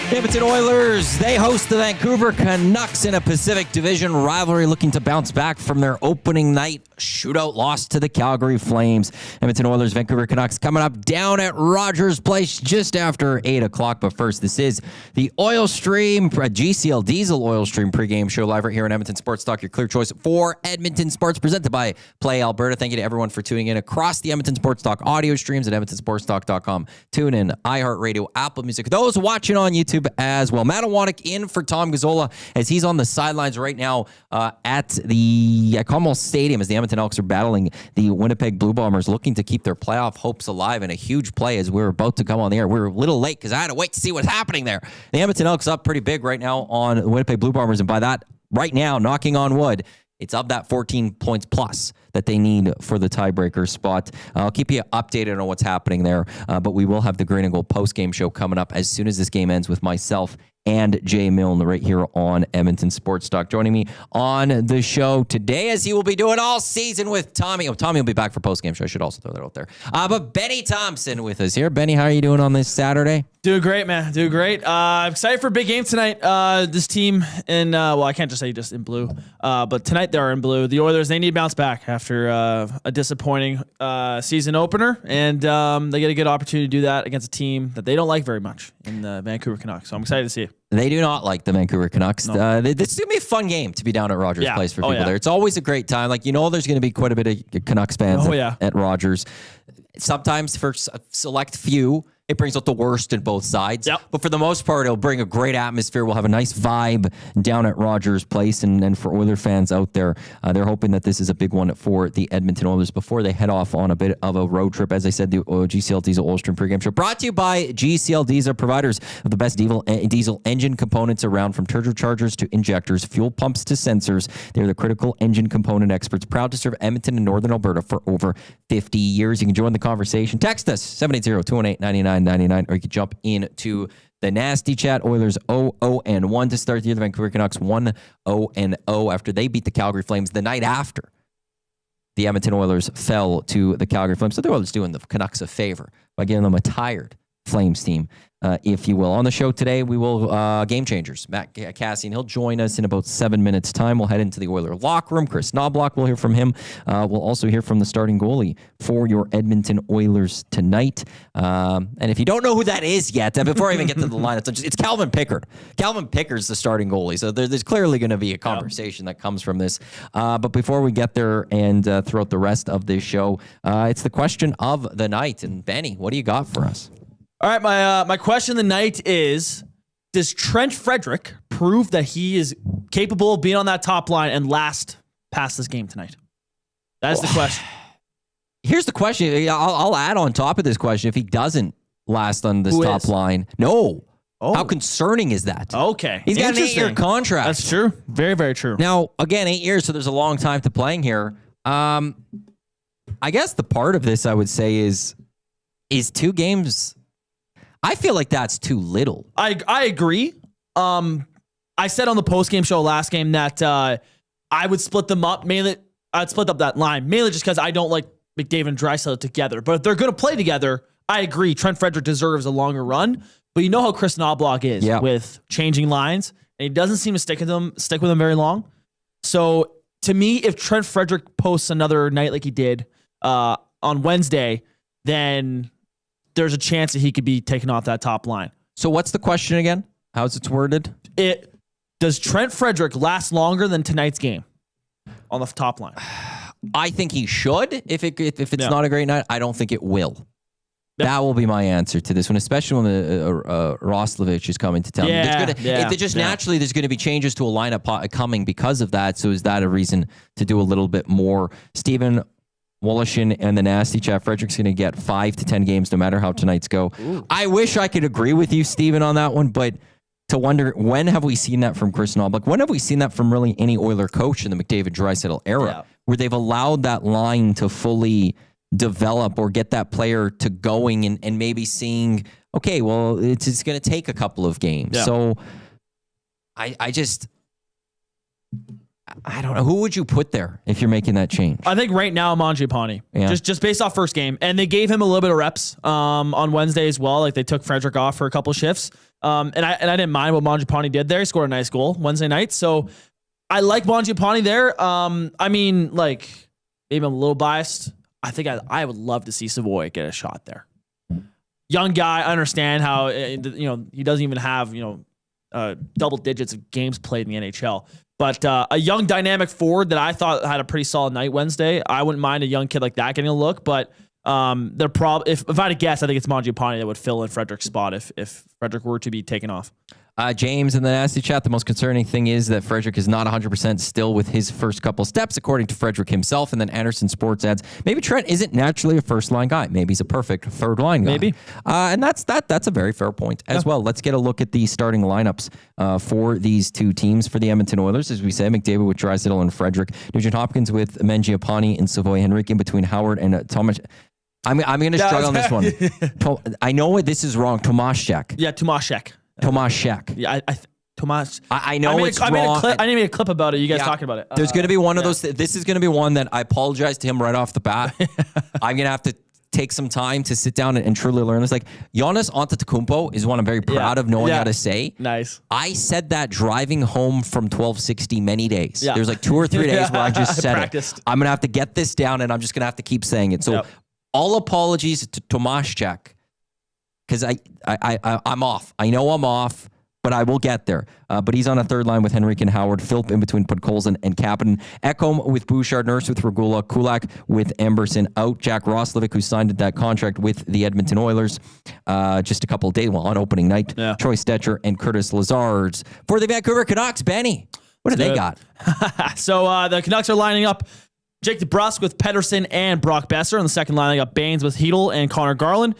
The Edmonton Oilers, they host the Vancouver Canucks in a Pacific Division rivalry, looking to bounce back from their opening night shootout loss to the Calgary Flames. Edmonton Oilers, Vancouver Canucks coming up down at Rogers Place just after 8 o'clock. But first, this is the Oil Stream, GCL Diesel Oil Stream pregame show live right here on Edmonton Sports Talk, your clear choice for Edmonton Sports, presented by Play Alberta. Thank you to everyone for tuning in across the Edmonton Sports Talk audio streams at edmontonsportstalk.com. Tune in, iHeartRadio, Apple Music. Those watching on YouTube as well. Matt Iwanyk in for Tom Gazzola as he's on the sidelines right now at the Commonwealth Stadium as the Edmonton Elks are battling the Winnipeg Blue Bombers, looking to keep their playoff hopes alive in a huge play as we're about to come on the air. We're a little late because I had to wait to see what's happening there. The Edmonton Elks up pretty big right now on the Winnipeg Blue Bombers, and by that, right now, knocking on wood, it's of that 14 points plus that they need for the tiebreaker spot. I'll keep you updated on what's happening there, but we will have the Green and Gold post-game show coming up as soon as this game ends with myself and Jay Milne right here on Edmonton Sports Talk. Joining me on the show today, as he will be doing all season with Tommy. Oh, Tommy will be back for post-game show. I should also throw that out there. But Benny Thomson with us here. Benny, how are you doing on this Saturday? Doing great, man. Doing great. I'm excited for a big game tonight. This team in, well, I can't just say just in blue, but tonight they are in blue. The Oilers, they need to bounce back after a disappointing season opener, and they get a good opportunity to do that against a team that they don't like very much in the Vancouver Canucks. So I'm excited to see it. They do not like the Vancouver Canucks. No. This is going to be a fun game to be down at Rogers Place for people there. It's always a great time. Like, there's going to be quite a bit of Canucks fans at Rogers. Sometimes for a select few, it brings out the worst in both sides. Yep. But for the most part, it'll bring a great atmosphere. We'll have a nice vibe down at Rogers Place. And for Oiler fans out there, they're hoping that this is a big one for the Edmonton Oilers before they head off on a bit of a road trip. As I said, the GCL Diesel Oil Stream pregame show brought to you by GCL Diesel, providers of the best diesel engine components around, from turbochargers to injectors, fuel pumps to sensors. They're the critical engine component experts, proud to serve Edmonton and Northern Alberta for over 50 years. You can join the conversation. Text us, 780-218-9999, or you can jump into the nasty chat. Oilers 0-0-1 to start the year. The Vancouver Canucks 1-0-0 after they beat the Calgary Flames the night after the Edmonton Oilers fell to the Calgary Flames. So the Oilers doing the Canucks a favor by giving them a tired Flames team, if you will. On the show today, we will game changers. Matt Kassian, he'll join us in about 7 minutes' time. We'll head into the Oiler locker room. Chris Knobloch, we'll hear from him. We'll also hear from the starting goalie for your Edmonton Oilers tonight. And if you don't know who that is yet, before I even get to the lineup, it's Calvin Pickard. Calvin Pickard's the starting goalie, so there's clearly going to be a conversation that comes from this. But before we get there and throughout the rest of this show, it's the question of the night. And Benny, what do you got for us? All right, my question of the night is, does Trent Frederic prove that he is capable of being on that top line and last past this game tonight? That is the question. Here's the question. I'll add on top of this question. If he doesn't last on this top line, no. Oh. How concerning is that? Okay. He's got an 8-year contract. That's true. Very, very true. Now, again, 8 years, so there's a long time to playing here. I guess the part of this I would say is 2 games. I feel like that's too little. I agree. I said on the post-game show last game that I would split them up. Mainly, I'd split up that line, mainly just because I don't like McDavid and Draisaitl together. But if they're going to play together, I agree. Trent Frederic deserves a longer run. But you know how Chris Knobloch is with changing lines, and he doesn't seem to stick with them very long. So to me, if Trent Frederic posts another night like he did on Wednesday, then there's a chance that he could be taken off that top line. So what's the question again? How's it worded? Does Trent Frederic last longer than tonight's game on the top line? I think he should. If it's not a great night, I don't think it will. Yep. That will be my answer to this one, especially when Roslovic is coming to town. Naturally, there's going to be changes to a lineup coming because of that. So is that a reason to do a little bit more? Stephen Wolashin and the Nasty Chat, Frederic's going to get 5 to 10 games no matter how tonight's go. Ooh. I wish I could agree with you, Stephen, on that one, but to wonder, when have we seen that from Chris Knobloch? When have we seen that from really any Oiler coach in the McDavid-Draisaitl era, where they've allowed that line to fully develop or get that player to going and maybe seeing, okay, well, it's going to take a couple of games. Yeah. So I I don't know. Who would you put there if you're making that change? I think right now Mangiapane, just based off first game, and they gave him a little bit of reps on Wednesday as well. Like they took Frederick off for a couple shifts, and I didn't mind what Mangiapane did there. He scored a nice goal Wednesday night, so I like Mangiapane there. I mean, like maybe I'm a little biased. I think I would love to see Savoy get a shot there. Young guy, I understand how he doesn't even have double digits of games played in the NHL. But a young dynamic forward that I thought had a pretty solid night Wednesday. I wouldn't mind a young kid like that getting a look. But they're if I had to guess, I think it's Mangiapane that would fill in Frederick's spot if Frederick were to be taken off. James in the nasty chat, the most concerning thing is that Frederick is not 100% still with his first couple steps, according to Frederick himself. And then Anderson Sports adds, maybe Trent isn't naturally a first-line guy. Maybe he's a perfect third-line guy. Maybe. And that's a very fair point as well. Let's get a look at the starting lineups for these two teams. For the Edmonton Oilers, as we said, McDavid with Draisaitl and Frederick. Nugent Hopkins with Mangiapane and Savoy Henrique in between Howard and Thomas. I'm going to struggle on this one. I know this is wrong. Tomaszek. Yeah, Tomaszek. Tomaszek. Yeah, Tomas. I know it's wrong. I didn't make a clip about it. You guys talking about it. There's going to be one of those. This is going to be one that I apologize to him right off the bat. I'm going to have to take some time to sit down and truly learn this. Like, Giannis Antetokounmpo is one I'm very proud of knowing how to say. Nice. I said that driving home from 1260 many days. There's like 2 or 3 days where I just said it. I'm going to have to get this down, and I'm just going to have to keep saying it. So all apologies to Tomaszek, because I'm off. I know I'm off, but I will get there. But he's on a third line with Henrique and Howard, Philp in between Podkolzin and Kapanen, Ekholm with Bouchard, Nurse with Regula, Kulak with Emberson out, Jack Roslovic, who signed that contract with the Edmonton Oilers just a couple of days on opening night, Troy Stetcher and Curtis Lazards. For the Vancouver Canucks, Benny, what do they got? So the Canucks are lining up Jake DeBrusk with Pettersson and Brock Besser. On the second line, they got Baines with Hedl and Connor Garland.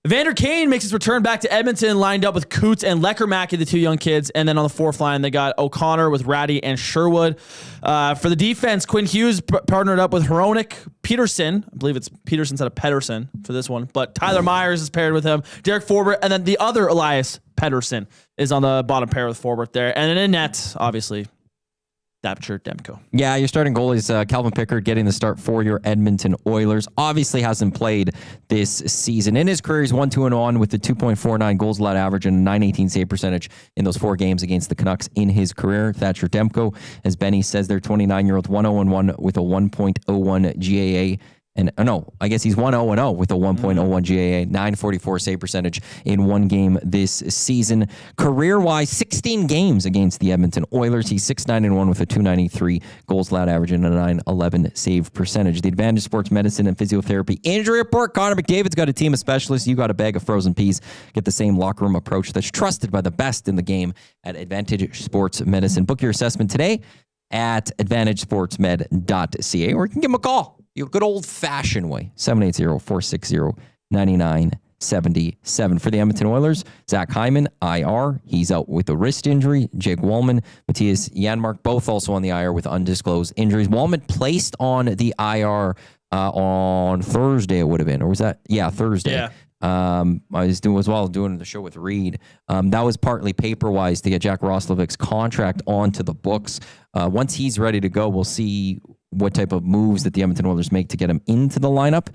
Vander Kane makes his return back to Edmonton, lined up with Coots and Leckermacky, the two young kids. And then on the fourth line, they got O'Connor with Ratty and Sherwood. For the defense, Quinn Hughes partnered up with Hronik, Peterson. I believe it's Peterson instead of Pettersson for this one. But Tyler Myers is paired with him. Derek Forbert, and then the other Elias Pettersson is on the bottom pair with Forbert there. And then in net, obviously, Thatcher Demko. Yeah, your starting goal is Calvin Pickard getting the start for your Edmonton Oilers. Obviously hasn't played this season. In his career, he's 1-2-1 with the 2.49 goals allowed average and a .918 save percentage in those 4 games against the Canucks in his career. Thatcher Demko, as Benny says, they're 29-year-old 1-0-1 with a 1.01 GAA. And I guess he's 1-0-0 with a 1.01 GAA, 944 save percentage in 1 game this season. Career-wise, 16 games against the Edmonton Oilers. He's 6-9-1 with a 293 goals allowed average and a 911 save percentage. The Advantage Sports Medicine and Physiotherapy Injury Report. Connor McDavid's got a team of specialists. You got a bag of frozen peas. Get the same locker room approach that's trusted by the best in the game at Advantage Sports Medicine. Book your assessment today at AdvantageSportsMed.ca, or you can give them a call. Your good old-fashioned way, 780-460-9977. For the Edmonton Oilers, Zach Hyman, IR. He's out with a wrist injury. Jake Wallman, Matthias Janmark, both also on the IR with undisclosed injuries. Wallman placed on the IR on Thursday, it would have been. Or was that? Yeah, Thursday. Yeah. I was doing the show with Reed. That was partly paper-wise to get Jack Roslovic's contract onto the books. Once he's ready to go, we'll see what type of moves that the Edmonton Oilers make to get him into the lineup.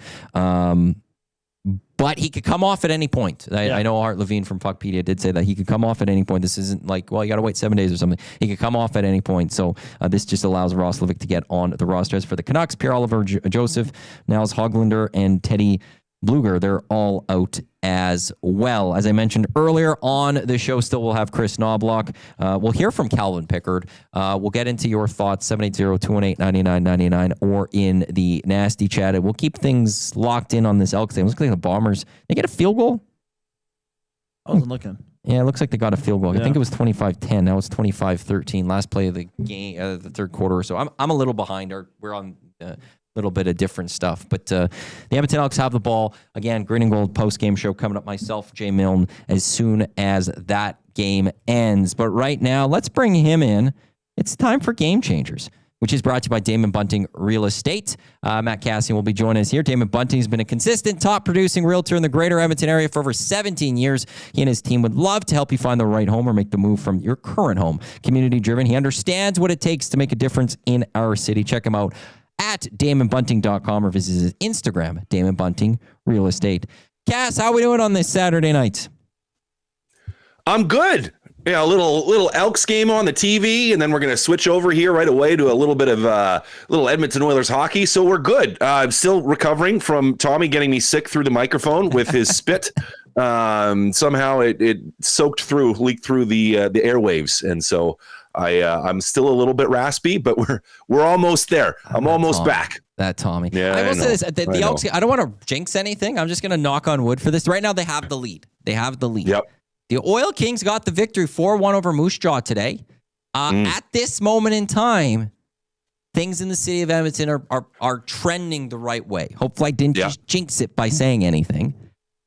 But he could come off at any point. I know Art Levine from Puckpedia did say that he could come off at any point. This isn't like, well, you got to wait 7 days or something. He could come off at any point. So this just allows Roslovic to get on the roster. As for the Canucks, Pierre-Oliver Joseph, Niles Hoglander, and Teddy Bluger, they're all out as well. As I mentioned earlier on the show, still we'll have Chris Knobloch. We'll hear from Calvin Pickard. We'll get into your thoughts, 780-218-9999, or in the nasty chat. And we'll keep things locked in on this Elks game. Looks like the Bombers, they get a field goal? I wasn't looking. Yeah, it looks like they got a field goal. I think it was 25-10. Now it's 25-13. Last play of the game, the third quarter or so. I'm a little behind. We're on little bit of different stuff. But the Edmonton Elks have the ball. Again, Green and Gold post-game show coming up, myself, Jay Milne, as soon as that game ends. But right now, let's bring him in. It's time for Game Changers. which is brought to you by Damon Bunting Real Estate. Matt Kassian will be joining us here. Damon Bunting has been a consistent top-producing realtor in the greater Edmonton area for over 17 years. He and his team would love to help you find the right home or make the move from your current home. Community-driven, he understands what it takes to make a difference in our city. Check him out at DamonBunting.com or visit his Instagram, Damon Bunting Real Estate. Cass, how are we doing on this Saturday night? I'm good. Yeah, a little Elks game on the TV, and then we're going to switch over here right away to a little bit of little Edmonton Oilers hockey. So we're good. I'm still recovering from Tommy getting me sick through the microphone with his spit. Somehow it leaked through the airwaves, and so I'm still a little bit raspy, but we're almost there. I'm almost Tommy. back. That Tommy. Yeah, I will say this: the Elks. know. I don't want to jinx anything. I'm just going to knock on wood for this. Right now, they have the lead. Yep. The Oil Kings got the victory 4-1 over Moose Jaw today. At this moment in time, things in the city of Edmonton are trending the right way. Hopefully, I didn't just jinx it by saying anything.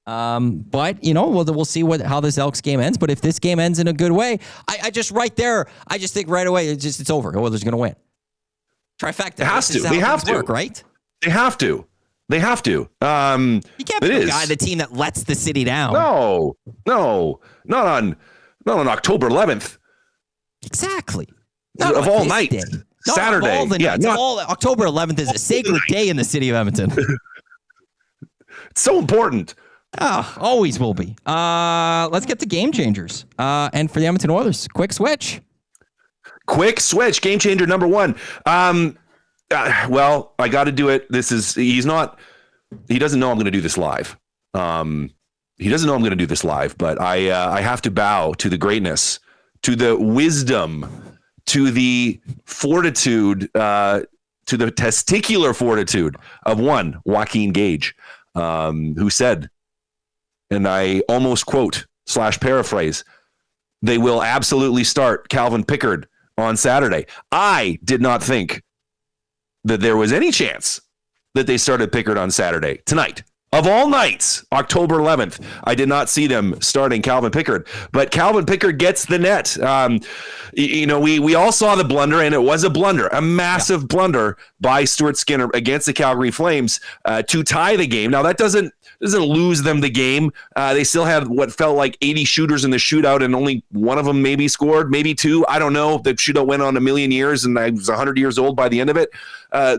But we'll see how this Elks game ends. But if this game ends in a good way, I just think right away it's over. Oilers going to win. Trifecta. It has to. They have to. Work, right? They have to. You can't be the team that lets the city down. No, not on October 11th. Exactly. Of all nights. Saturday. October 11th is a sacred day in the city of Edmonton. It's so important. Oh, always will be. Let's get to game changers. And for the Edmonton Oilers, quick switch. Game changer number one. Well, I got to do it. He doesn't know I'm going to do this live. He doesn't know I'm going to do this live, but I have to bow to the greatness, to the wisdom, to the fortitude, to the testicular fortitude of one Joaquin Gage, who said, and I almost quote / paraphrase, they will absolutely start Calvin Pickard on Saturday. I did not think that there was any chance that they started Pickard on Saturday, tonight. Of all nights, October 11th, I did not see them starting Calvin Pickard, but Calvin Pickard gets the net. We all saw the blunder, and it was a blunder, a massive blunder by Stuart Skinner against the Calgary Flames to tie the game. Now, that doesn't lose them the game. They still have what felt like 80 shooters in the shootout, and only one of them maybe scored, maybe two. I don't know. The shootout went on a million years, and I was 100 years old by the end of it.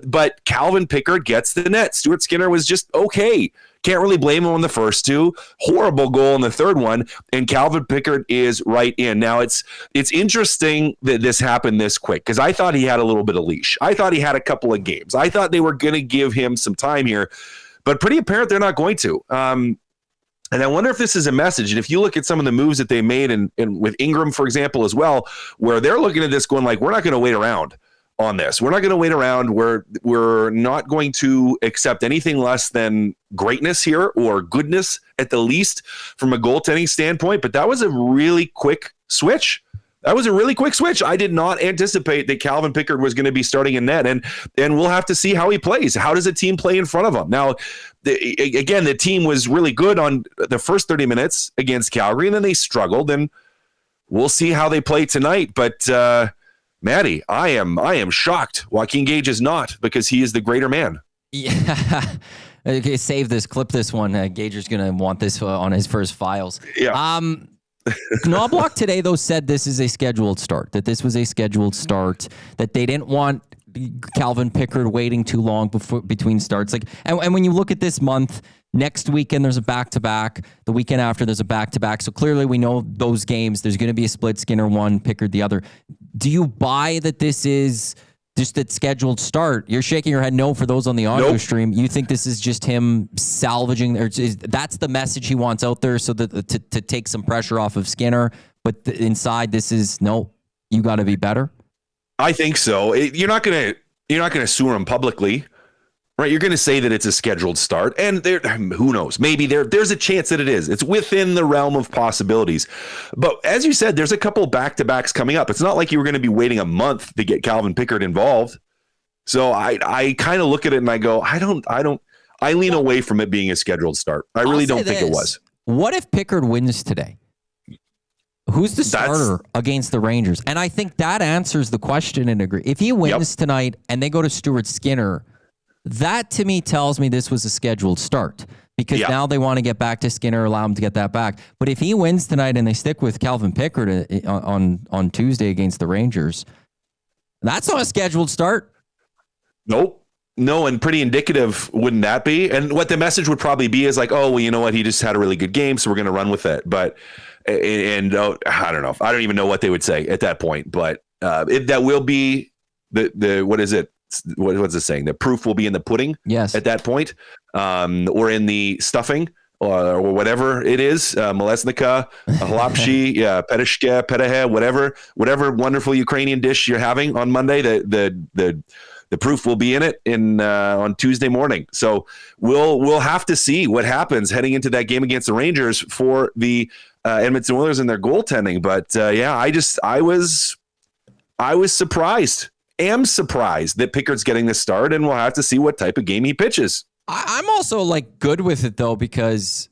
But Calvin Pickard gets the net. Stuart Skinner was just okay. Can't really blame him on the first two. Horrible goal in the third one, and Calvin Pickard is right in. Now, it's interesting that this happened this quick, because I thought he had a little bit of leash. I thought he had a couple of games. I thought they were going to give him some time here, but pretty apparent they're not going to. And I wonder if this is a message. And if you look at some of the moves that they made, and with Ingram, for example, as well, where they're looking at this going like, we're not going to wait around on this. We're not going to wait around. We're not going to accept anything less than greatness here, or goodness at the least from a goaltending standpoint. But that was a really quick switch. I did not anticipate that Calvin Pickard was going to be starting in net, and we'll have to see how he plays. How does a team play in front of him? Now, the team was really good on the first 30 minutes against Calgary, and then they struggled, and we'll see how they play tonight. But Maddie, I am shocked. Joaquin Gage is not, because he is the greater man. Yeah. Okay, save this, clip this one. Gager's going to want this on his first files. Yeah. Knobloch today, though, said this is a scheduled start, that they didn't want Calvin Pickard waiting too long between starts. And when you look at this month, next weekend there's a back-to-back. The weekend after there's a back-to-back. So clearly we know those games, there's going to be a split, Skinner one, Pickard the other. Do you buy that this is just that scheduled start? You're shaking your head no for those on the audio stream. You think this is just him salvaging, that's the message he wants out there, so that to take some pressure off of Skinner. But inside, this is no. You got to be better. I think so. You're not gonna sue him publicly, right? You're gonna say that it's a scheduled start, and who knows? Maybe there's a chance that it is. It's within the realm of possibilities. But as you said, there's a couple back-to-backs coming up. It's not like you were going to be waiting a month to get Calvin Pickard involved. So I kind of look at it and I go, I lean away from it being a scheduled start. I really don't think it was. What if Pickard wins today? Who's the starter against the Rangers? And I think that answers the question in agree. If he wins tonight and they go to Stuart Skinner, that to me tells me this was a scheduled start because now they want to get back to Skinner, allow him to get that back. But if he wins tonight and they stick with Calvin Pickard on Tuesday against the Rangers, that's not a scheduled start. Nope. No, and pretty indicative, wouldn't that be? And what the message would probably be is like, oh, well, you know what? He just had a really good game, so we're going to run with it. But, I don't know. I don't even know what they would say at that point. But that will be the what is it? What's it saying? The proof will be in the pudding. Yes. At that point, or in the stuffing, or whatever it is, Molesnica, halapshi, petishke, petehe, whatever wonderful Ukrainian dish you're having on Monday. The proof will be in it on Tuesday morning. So we'll have to see what happens heading into that game against the Rangers for the Edmonton Oilers and their goaltending. But I was surprised. Am surprised that Pickard's getting this start, and we'll have to see what type of game he pitches. I'm also good with it though, because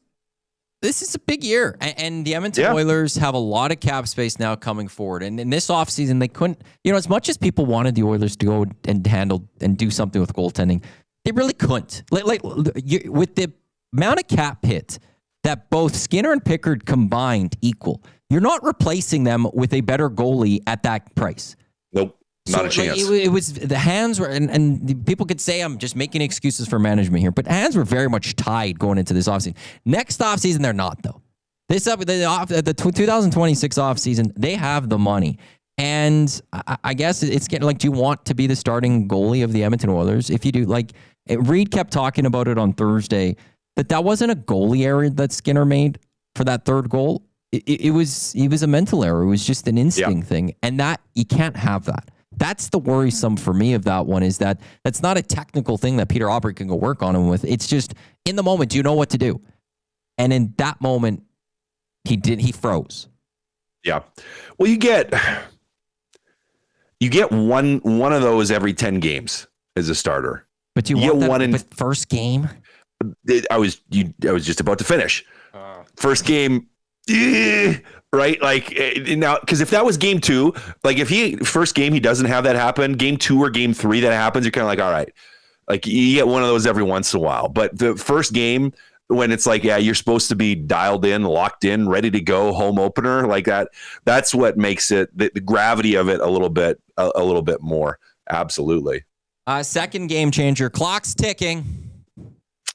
this is a big year, and the Edmonton Oilers have a lot of cap space now coming forward. And in this offseason, they couldn't, as much as people wanted the Oilers to go and handle and do something with goaltending, they really couldn't. With the amount of cap hit that both Skinner and Pickard combined equal, you're not replacing them with a better goalie at that price. Nope. Not a chance. It was the hands were, and people could say I'm just making excuses for management here, but hands were very much tied going into this offseason. Next offseason, they're not, though. The 2026 offseason, they have the money. And I guess it's getting do you want to be the starting goalie of the Edmonton Oilers? If you do, Reed kept talking about it on Thursday, that wasn't a goalie error that Skinner made for that third goal. It was a mental error. It was just an instinct thing. And that you can't have that. That's the worrisome for me of that one, is that that's not a technical thing that Peter Aubry can go work on him with. It's just in the moment, do you know what to do? And in that moment, he froze. Yeah. Well, you get one of those every 10 games as a starter. But you want one in the first game? I was just about to finish. First game, right? Now, because if that was game 2, if first game he doesn't have that happen, game 2 or game 3 that happens, you're kind of all right. You get one of those every once in a while. But the first game, when it's you're supposed to be dialed in, locked in, ready to go, home opener that's what makes it the gravity of it a little bit more. Absolutely. Second game changer, clock's ticking.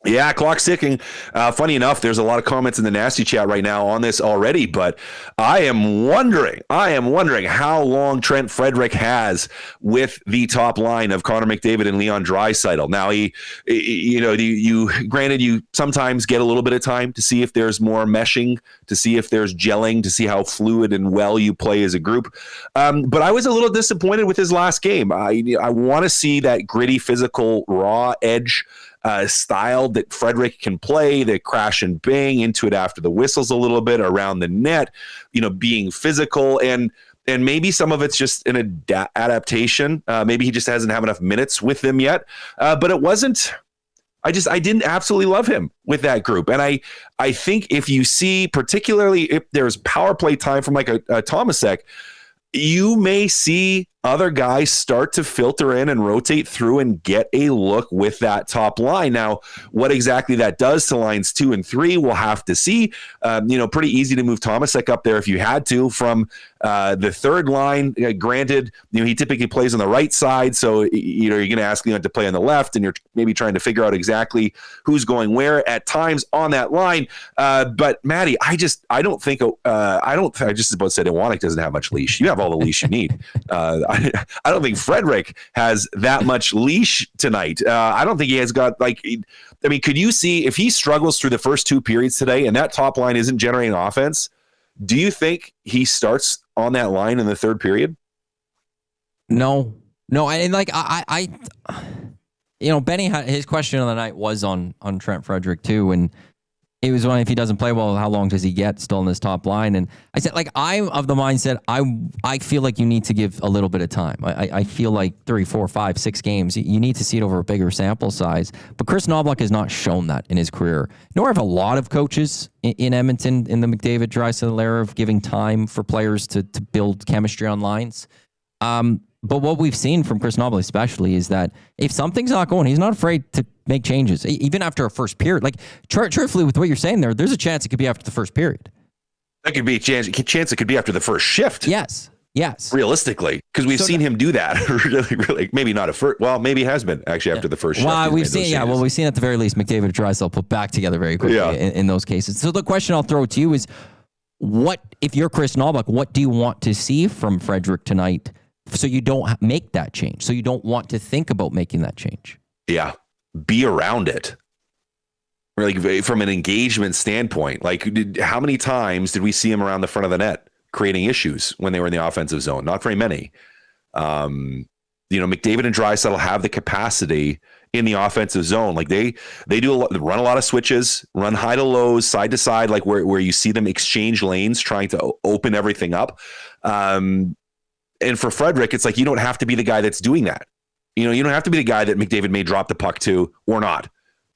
Yeah, clock's ticking. Funny enough, there's a lot of comments in the nasty chat right now on this already, but I am wondering how long Trent Frederick has with the top line of Connor McDavid and Leon Draisaitl. Now, granted, you sometimes get a little bit of time to see if there's more meshing, to see if there's gelling, to see how fluid and well you play as a group. But I was a little disappointed with his last game. I want to see that gritty, physical, raw edge style that Frederick can play, the crash and bang into it after the whistles a little bit around the net, being physical, and maybe some of it's just an adaptation. Maybe he just hasn't have enough minutes with them yet. But it wasn't. I didn't absolutely love him with that group. And I think if you see, particularly if there's power play time from a Tomasek, you may see other guys start to filter in and rotate through and get a look with that top line. Now, what exactly that does to lines 2 and 3, we'll have to see. Pretty easy to move Tomasek up there if you had to from the third line. Granted, he typically plays on the right side, so you're going to ask Leon to play on the left, and you're maybe trying to figure out exactly who's going where at times on that line. But Maddie, I just about said Iwanyk doesn't have much leash. You have all the leash you need. I don't think Frederick has that much leash tonight. I don't think he has got could you see if he struggles through the first 2 periods today and that top line isn't generating offense? Do you think he starts on that line in the third period? No. And Benny, his question of the night was on Trent Frederick too. And It was one, if he doesn't play well, how long does he get still in this top line? And I said, like, I'm of the mindset, I feel like you need to give a little bit of time. I feel like 3, 4, 5, 6 games, you need to see it over a bigger sample size. But Chris Knoblauch has not shown that in his career. Nor have a lot of coaches in Edmonton in the McDavid Draisaitl era of giving time for players to build chemistry on lines. But what we've seen from Chris Knoblauch especially is that if something's not going, he's not afraid to make changes, even after a first period. Like, truthfully, with what you're saying there's a chance it could be after the first period. That could be a chance it could be after the first shift. Yes. Realistically, because we've seen him do that. really, maybe not a first. Well, maybe he has been actually after the first shift. Well, we've seen at the very least McDavid and Draisaitl put back together very quickly in those cases. So the question I'll throw to you is, what, if you're Chris Knoblauch, what do you want to see from Frederic tonight so you don't make that change? So you don't want to think about making that change? Yeah. Be around it. Like, from an engagement standpoint, like, how many times did we see him around the front of the net creating issues when they were in the offensive zone? Not very many. McDavid and Draisaitl have the capacity in the offensive zone. Like, they run a lot of switches, run high to lows, side to side, like where you see them exchange lanes, trying to open everything up. And for Frederic, it's like, you don't have to be the guy that's doing that. You don't have to be the guy that McDavid may drop the puck to or not.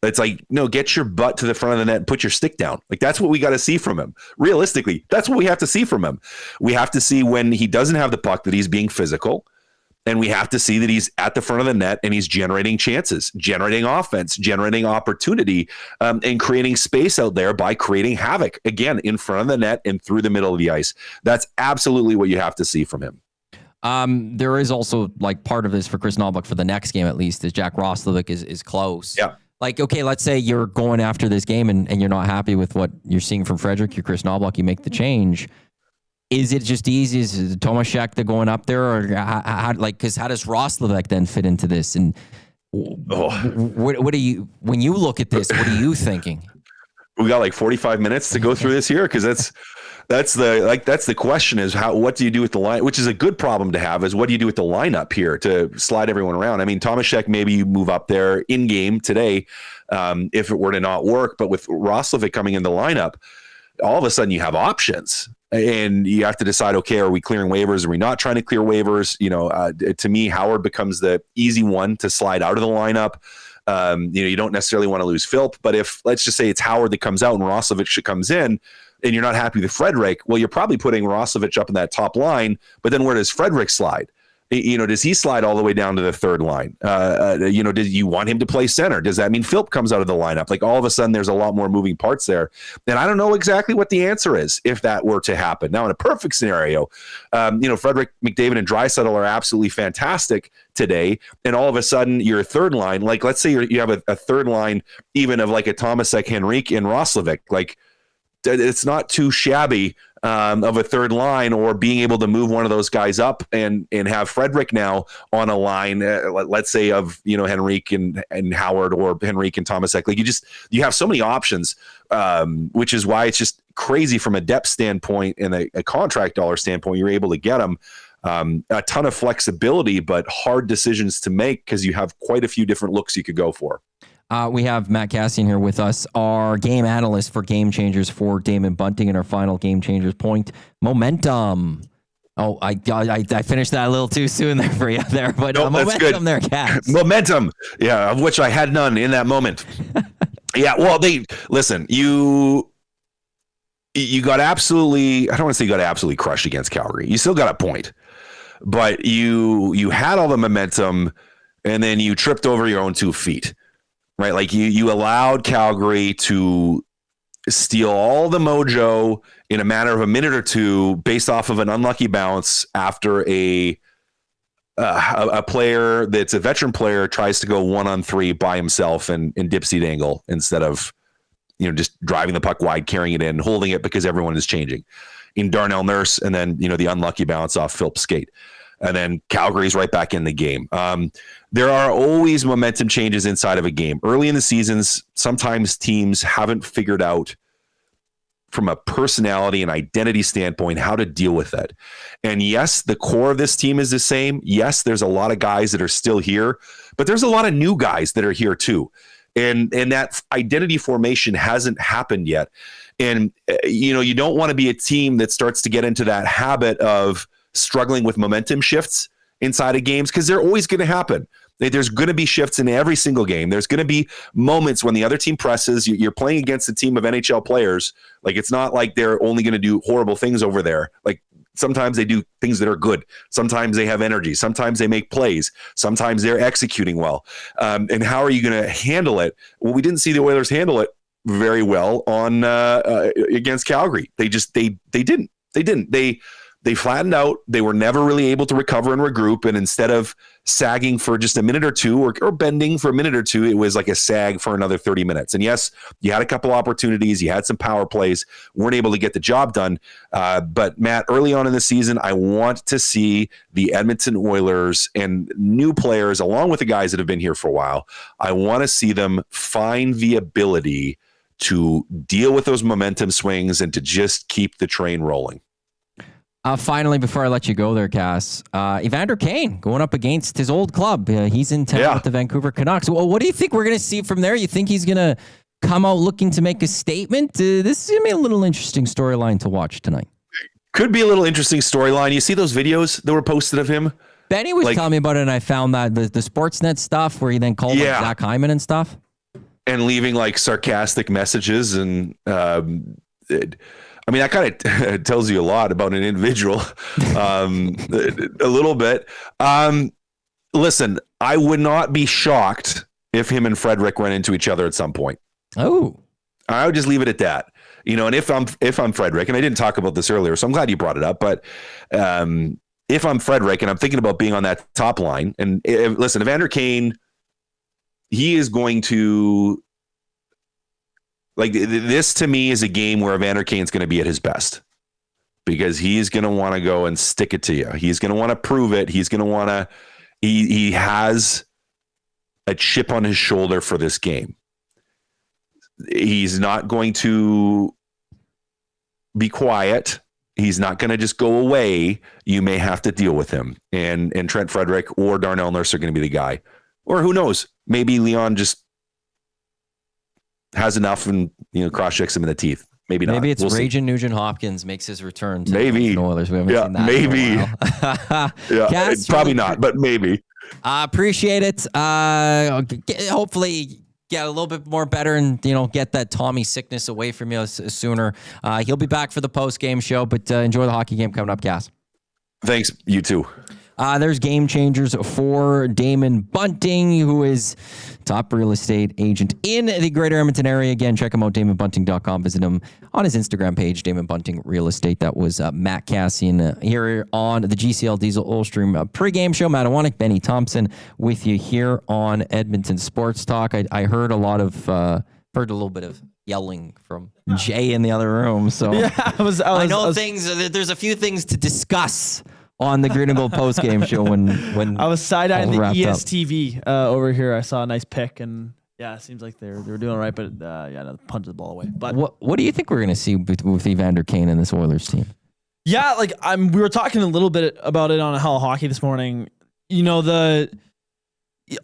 It's like, no, get your butt to the front of the net and put your stick down. Like, that's what we got to see from him. Realistically, that's what we have to see from him. We have to see when he doesn't have the puck that he's being physical. And we have to see that he's at the front of the net and he's generating chances, generating offense, generating opportunity, and creating space out there by creating havoc, again, in front of the net and through the middle of the ice. That's absolutely what you have to see from him. There is also, like, part of this for Chris Knoblauch for the next game, at least, is Jack Roslovic is close. Yeah. Like, okay, let's say you're going after this game and you're not happy with what you're seeing from Frederic, you're Chris Knoblauch, you make the change. Is it just easy? Is Tomaszek the going up there? Or how does Roslovic then fit into this? And what do you, when you look at this, what are you thinking? We got like 45 minutes to go through this here, because that's the question, is what do you do with the line, which is a good problem to have, is what do you do with the lineup here to slide everyone around? I mean, Tomaszek, maybe you move up there in game today if it were to not work, but with Roslovic coming in the lineup, all of a sudden you have options and you have to decide, okay, are we clearing waivers? Are we not trying to clear waivers? To me, Howard becomes the easy one to slide out of the lineup. You don't necessarily want to lose Philp, but if, let's just say it's Howard that comes out and Roslovic comes in, and you're not happy with Frederic, well, you're probably putting Roslovic up in that top line, but then where does Frederic slide? Does he slide all the way down to the third line? Did you want him to play center? Does that mean Philp comes out of the lineup? Like, all of a sudden there's a lot more moving parts there. And I don't know exactly what the answer is if that were to happen. Now, in a perfect scenario, Frederic, McDavid, and Draisaitl are absolutely fantastic today. And all of a sudden your third line, like, let's say you have a third line even of like a Tomaszek, Henrique, and Roslovic. Like, it's not too shabby of a third line, or being able to move one of those guys up and have Frederic now on a line, let's say of, Henrique and Howard, or Henrique and Tomaszek. Like, you have so many options, which is why it's just crazy from a depth standpoint and a contract dollar standpoint. You're able to get them a ton of flexibility, but hard decisions to make because you have quite a few different looks you could go for. We have Matt Kassian here with us, our game analyst for Game Changers for Damon Bunting, and our final Game Changers point, momentum. Oh, I finished that a little too soon there for you there, but nope, momentum there, Cass. Momentum, yeah, of which I had none in that moment. Yeah, well, you got absolutely, I don't want to say you got absolutely crushed against Calgary. You still got a point, but you had all the momentum, and then you tripped over your own 2 feet. Right, like you allowed Calgary to steal all the mojo in a matter of a minute or two, based off of an unlucky bounce after a player that's a veteran player tries to go 1-on-3 by himself and dipsy dangle instead of just driving the puck wide, carrying it in, holding it because everyone is changing. In Darnell Nurse, and then the unlucky bounce off Philp's skate. And then Calgary's right back in the game. There are always momentum changes inside of a game. Early in the seasons, sometimes teams haven't figured out from a personality and identity standpoint how to deal with it. And yes, the core of this team is the same. Yes, there's a lot of guys that are still here, but there's a lot of new guys that are here too. And that identity formation hasn't happened yet. And, you don't want to be a team that starts to get into that habit of struggling with momentum shifts inside of games, because they're always going to happen. There's going to be shifts in every single game. There's going to be moments when the other team presses. You're playing against a team of NHL players. Like, it's not like they're only going to do horrible things over there. Like, sometimes they do things that are good. Sometimes they have energy. Sometimes they make plays. Sometimes they're executing well. And how are you going to handle it? Well, we didn't see the Oilers handle it very well on against Calgary. They didn't. They flattened out. They were never really able to recover and regroup. And instead of sagging for just a minute or two or bending for a minute or two, it was like a sag for another 30 minutes. And yes, you had a couple opportunities. You had some power plays, weren't able to get the job done. But Matt, early on in the season, I want to see the Edmonton Oilers and new players, along with the guys that have been here for a while, I want to see them find the ability to deal with those momentum swings and to just keep the train rolling. Finally, before I let you go there, Cass, Evander Kane going up against his old club. He's in town with the Vancouver Canucks. Well, what do you think we're going to see from there? You think he's going to come out looking to make a statement? This is going to be a little interesting storyline to watch tonight. Could be a little interesting storyline. You see those videos that were posted of him? Benny was telling me about it, and I found that the Sportsnet stuff where he then called Zach Hyman and stuff. And leaving like sarcastic messages and... I mean, that kind of tells you a lot about an individual, a little bit. Listen, I would not be shocked if him and Frederick run into each other at some point. Oh, I would just leave it at that. And if I'm Frederick, and I didn't talk about this earlier, so I'm glad you brought it up. But if I'm Frederick and I'm thinking about being on that top line, and listen, Evander Kane, he is going to. Like, this to me is a game where Evander Kane's going to be at his best, because he's going to want to go and stick it to you. He's going to want to prove it. He's going to want to, he has a chip on his shoulder for this game. He's not going to be quiet. He's not going to just go away. You may have to deal with him. And Trent Frederick or Darnell Nurse are going to be the guy. Or who knows? Maybe Leon just has enough and cross-checks him in the teeth. Maybe not. Maybe it's Ragin' Nugent Hopkins makes his return to the Oilers. We haven't seen that maybe. in a while. Yeah, Cass, probably not, but maybe. Appreciate it. Hopefully get a little bit more better and get that Tommy sickness away from you sooner. He'll be back for the post-game show, but enjoy the hockey game coming up, Cass. Thanks. You too. There's game changers for Damon Bunting, who is top real estate agent in the greater Edmonton area. Again, check him out, DamonBunting.com. Visit him on his Instagram page, Damon Bunting Real Estate. That was Matt Kassian here on the GCL Diesel Ulstream pregame show. Matt Iwanyk, Benny Thomson with you here on Edmonton Sports Talk. I heard a little bit of yelling from Jay in the other room. So yeah, I know there's a few things to discuss on the Green and Gold post game show when I was side-eyeing the ESTV over here. I saw a nice pick, and it seems like they were doing all right, but punted the ball away. But what do you think we're going to see with Evander Kane and this Oilers team? Yeah, we were talking a little bit about it on Hell Hockey this morning.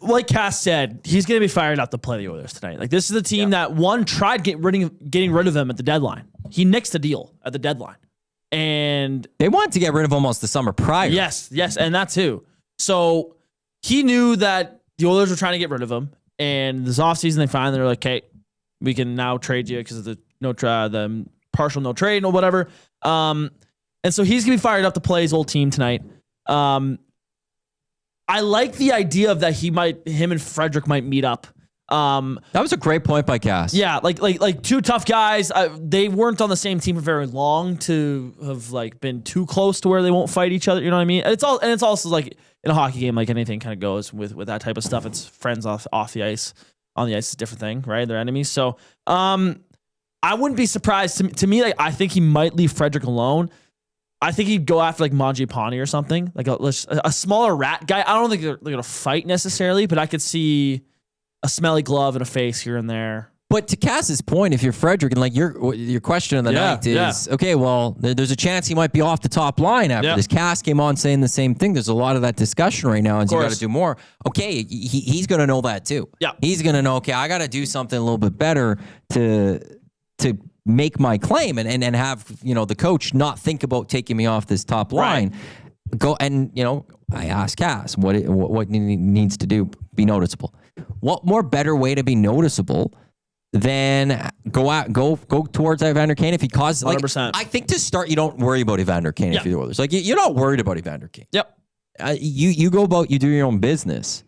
Like Cass said, he's going to be fired up to play the Oilers tonight. Like, this is a team that tried getting rid of him at the deadline. He nixed the deal at the deadline. And they wanted to get rid of him almost the summer prior. Yes, and that too. So he knew that the Oilers were trying to get rid of him. And this offseason, they're like, okay, we can now trade you because of the partial no trade or whatever. And so he's going to be fired up to play his old team tonight. I like the idea of that him and Frederick might meet up. That was a great point by Cass. Yeah, like two tough guys. They weren't on the same team for very long to have been too close to where they won't fight each other. You know what I mean? And it's also like in a hockey game, like anything kind of goes with that type of stuff. It's friends off the ice. On the ice is a different thing, right? They're enemies. So I wouldn't be surprised. To me, I think he might leave Frederick alone. I think he'd go after Mangiapane or something, like a smaller rat guy. I don't think they're gonna fight necessarily, but I could see a smelly glove and a face here and there. But to Cass's point, if you're Frederick, and like your question of the night is, okay, well, there's a chance he might be off the top line after this. Cass came on saying the same thing. There's a lot of that discussion right now, and you got to do more. Okay, he's going to know that too. Yeah, he's going to know. Okay, I got to do something a little bit better to make my claim and have the coach not think about taking me off this top line. Go and I asked Cass what he needs to do be noticeable. What more better way to be noticeable than go towards Evander Kane if he causes 100%. I think to start you don't worry about Evander Kane if you're the Oilers. Like you're not worried about Evander Kane. Yep. You go about, you do your own business.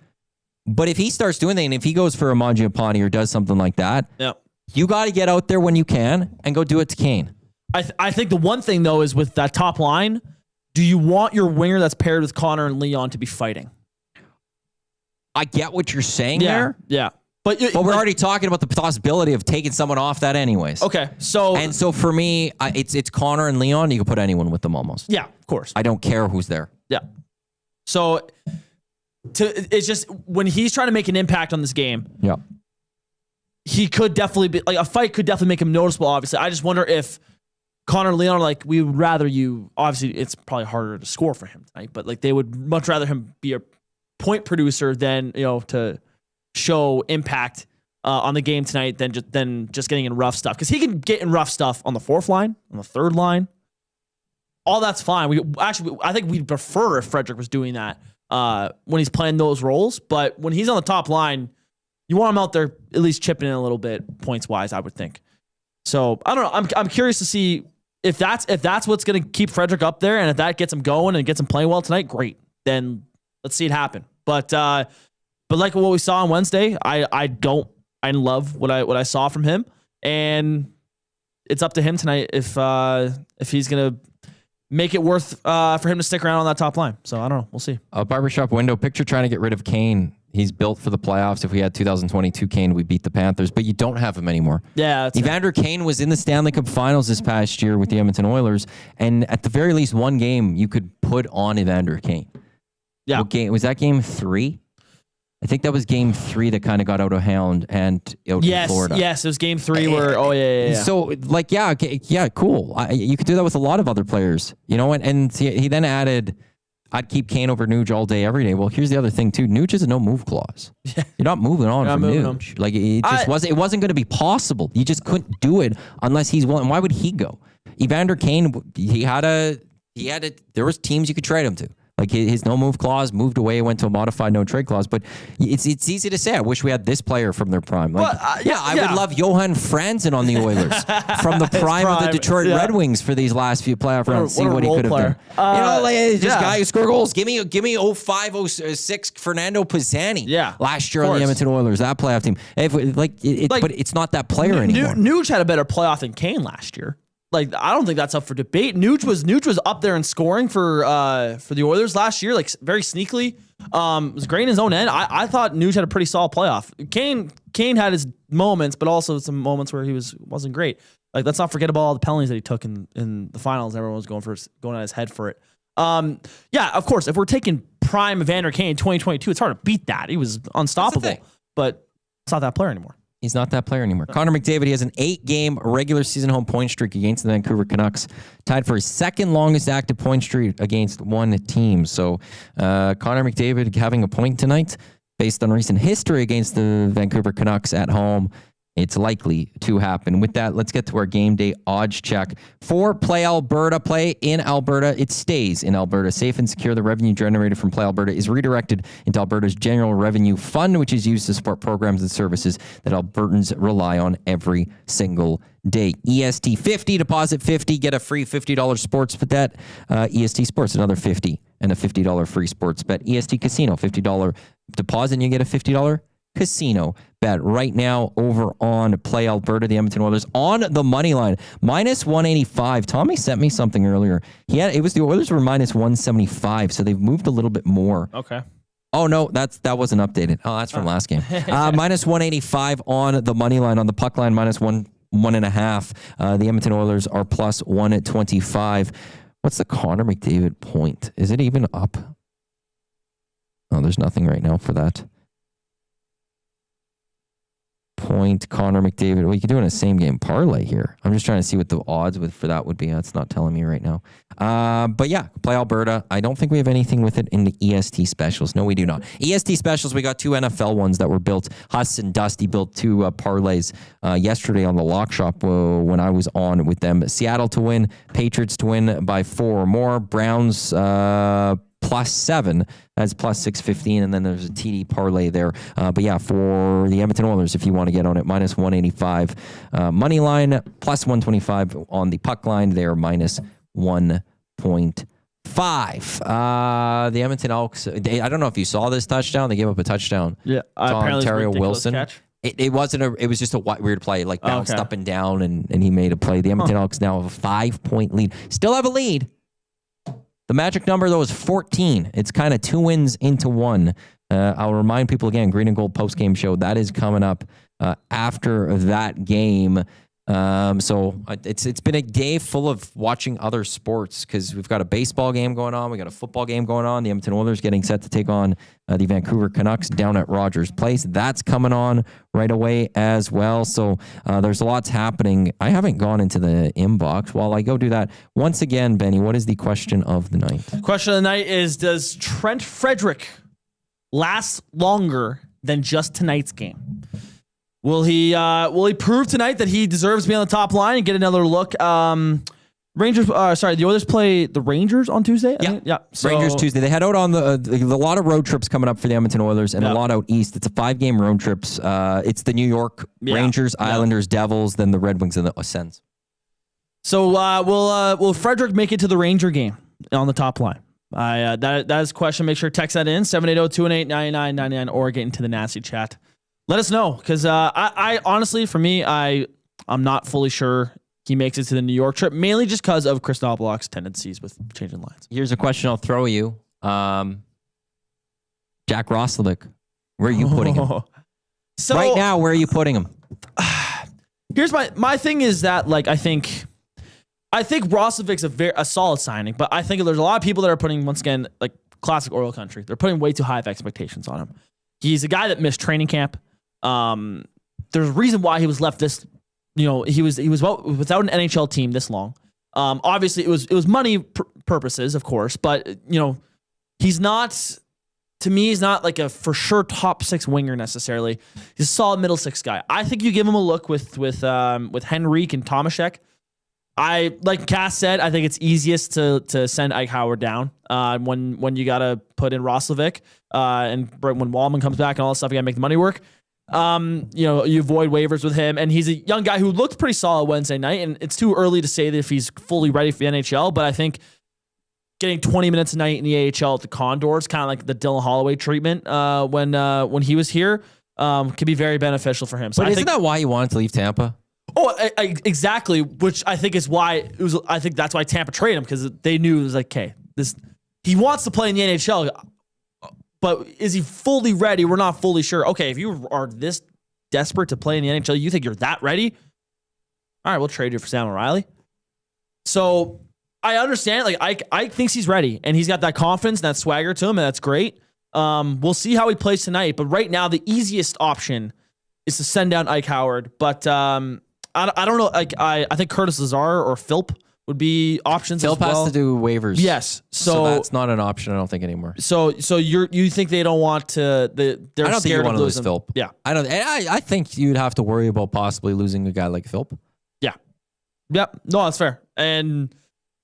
But if he starts doing that, and if he goes for a Mangiapane or does something like that, you got to get out there when you can and go do it to Kane. I think the one thing though is with that top line, do you want your winger that's paired with Connor and Leon to be fighting? I get what you're saying there. Yeah. But we're already talking about the possibility of taking someone off that anyways. Okay. So for me, it's Connor and Leon. You can put anyone with them almost. Yeah, of course. I don't care who's there. Yeah. So it's just when he's trying to make an impact on this game. Yeah. He could definitely be like a fight could definitely make him noticeable. Obviously, I just wonder if Connor and Leon are like, we would rather you. Obviously, it's probably harder to score for him tonight, but like they would much rather him be a point producer than to show impact on the game tonight than just getting in rough stuff, because he can get in rough stuff on the fourth line, on the third line. All that's fine. I think we'd prefer if Frederick was doing that when he's playing those roles. But when he's on the top line, you want him out there at least chipping in a little bit points wise, I would think. So I don't know. I'm curious to see if that's what's going to keep Frederick up there, and if that gets him going and gets him playing well tonight, great. Then let's see it happen. But like what we saw on Wednesday, I love what I saw from him, and it's up to him tonight if he's gonna make it worth for him to stick around on that top line. So I don't know, we'll see. A barbershop window picture trying to get rid of Kane. He's built for the playoffs. If we had 2022 Kane, we beat the Panthers, but you don't have him anymore. Yeah, Evander Kane was in the Stanley Cup Finals this past year with the Edmonton Oilers, and at the very least one game you could put on Evander Kane. Yeah, what game was that? Game 3. I think that was game 3 that kind of got out of hand and out in Florida. Yes, it was game 3 where, yeah. So, cool. You could do that with a lot of other players, and he then added, I'd keep Kane over Nuge all day, every day. Well, here's the other thing, too. Nuge has a no-move clause. Yeah. You're not moving on from Nuge. Like, it wasn't going to be possible. You just couldn't do it unless he's willing. Why would he go? Evander Kane, there was teams you could trade him to. Like his no-move clause moved away, went to a modified no-trade clause. But it's easy to say, I wish we had this player from their prime. Like, I would love Johan Franzen on the Oilers from the prime of the Detroit Red Wings for these last few playoff rounds. See what he could have done. Guy who scored goals. Give me 05, 06 Fernando Pisani last year on the Edmonton Oilers, that playoff team. But it's not that player anymore. Nuge had a better playoff than Kane last year. Like, I don't think that's up for debate. Nuge was up there in scoring for the Oilers last year, like very sneakily. Was great in his own end. I thought Nuge had a pretty solid playoff. Kane had his moments, but also some moments where he wasn't great. Like, let's not forget about all the penalties that he took in the finals. Everyone was going on his head for it. Of course, if we're taking prime Evander Kane 2022, it's hard to beat that. He was unstoppable, but it's not that player anymore. He's not that player anymore. Connor McDavid, he has an 8-game regular season home point streak against the Vancouver Canucks, tied for his second longest active point streak against one team. So Connor McDavid having a point tonight based on recent history against the Vancouver Canucks at home. It's likely to happen. With that, let's get to our game day odds check. For Play Alberta, play in Alberta. It stays in Alberta. Safe and secure. The revenue generated from Play Alberta is redirected into Alberta's General Revenue Fund, which is used to support programs and services that Albertans rely on every single day. EST 50, deposit 50, get a free $50 sports bet. EST Sports, another 50 and a $50 free sports bet. EST Casino, $50 deposit and you get a $50 casino bet right now over on Play Alberta. The Edmonton Oilers on the money line, minus 185. Tommy sent me something earlier. It was the Oilers were minus 175, so they've moved a little bit more. Okay. Oh no, that wasn't updated. Oh, that's from last game. Minus 185 on the money line. On the puck line, minus 1.5. The Edmonton Oilers are plus 125. What's the Connor McDavid point? Is it even up? Oh, there's nothing right now for that. point. Connor McDavid. Well, you could do it in a same game parlay here. I'm just trying to see what the odds for that would be. That's not telling me right now. But yeah, play Alberta. I don't think we have anything with it in the EST specials. No, we do not. EST specials, we got 2 NFL ones that were built. Huss and Dusty built 2 parlays yesterday on the Lock Shop when I was on with them. Seattle to win, Patriots to win by 4 or more, Browns +7, that's +615, and then there's a TD parlay there. But yeah, for the Edmonton Oilers, if you want to get on it, -185 money line, +125 on the puck line. They're -1.5. The Edmonton Elks. I don't know if you saw this touchdown. They gave up a touchdown. Yeah, to Ontario Wilson. Catch. It wasn't it was just a weird play, like bounced up and down, and he made a play. The Edmonton Elks now have a 5-point lead. Still have a lead. The magic number, though, is 14. It's kind of 2 wins into 1. I'll remind people again, Green and Gold post-game show, that is coming up after that game. So it's been a day full of watching other sports because we've got a baseball game going on. We got a football game going on. The Edmonton Oilers getting set to take on the Vancouver Canucks down at Rogers Place. That's coming on right away as well. So there's lots happening. I haven't gone into the inbox. While I go do that, once again, Benny, what is the question of the night? Question of the night is, does Trent Frederick last longer than just tonight's game? Will he prove tonight that he deserves to be on the top line and get another look? The Oilers play the Rangers on Tuesday. Yeah. So, Rangers Tuesday. They head out on a lot of road trips coming up for the Edmonton Oilers and a lot out east. It's a 5-game road trips. It's the New York Rangers, Islanders, Devils, then the Red Wings and the Sens. So will Frederick make it to the Ranger game on the top line? That is a question. Make sure to text that in 780-218-9999 or get into the nasty chat. Let us know, because I honestly, for me, I'm not fully sure he makes it to the New York trip, mainly just because of Chris Knoblauch's tendencies with changing lines. Here's a question I'll throw you. Jack Roslovic, where are you putting him? So, right now, where are you putting him? Here's my thing is that, like, I think Roslovic's a solid signing, but I think there's a lot of people that are putting, once again, like classic Oil country, they're putting way too high of expectations on him. He's a guy that missed training camp. There's a reason why he was left this, he was without an NHL team this long. Obviously it was money purposes, of course, but he's not, to me, he's not like a for sure top 6 winger necessarily. He's a solid middle 6 guy. I think you give him a look with Henrique and Tomaszek. Like Cass said, I think it's easiest to send Ike Howard down when you gotta put in Roslovic and when Wallman comes back and all that stuff, you gotta make the money work. You avoid waivers with him, and he's a young guy who looked pretty solid Wednesday night, and it's too early to say that if he's fully ready for the NHL, but I think getting 20 minutes a night in the AHL at the Condors, kind of like the Dylan Holloway treatment when he was here, could be very beneficial for him. So but isn't that why he wanted to leave Tampa? Oh, exactly. Which I think is why it was. I think that's why Tampa traded him, because they knew it was like, okay, he wants to play in the NHL, but is he fully ready? We're not fully sure. Okay, if you are this desperate to play in the NHL, you think you're that ready? All right, we'll trade you for Sam O'Reilly. So I understand. Like Ike thinks he's ready, and he's got that confidence and that swagger to him, and that's great. We'll see how he plays tonight. But right now, the easiest option is to send down Ike Howard. But I don't know. Like I think Curtis Lazar or Philp would be options. Philp as well. has to do waivers. Yes, so that's not an option. I don't think anymore. So you think they don't want to? They're I don't think you want to lose Philp. Yeah, I don't. I think you'd have to worry about possibly losing a guy like Philp. Yeah. Yep. No, that's fair. And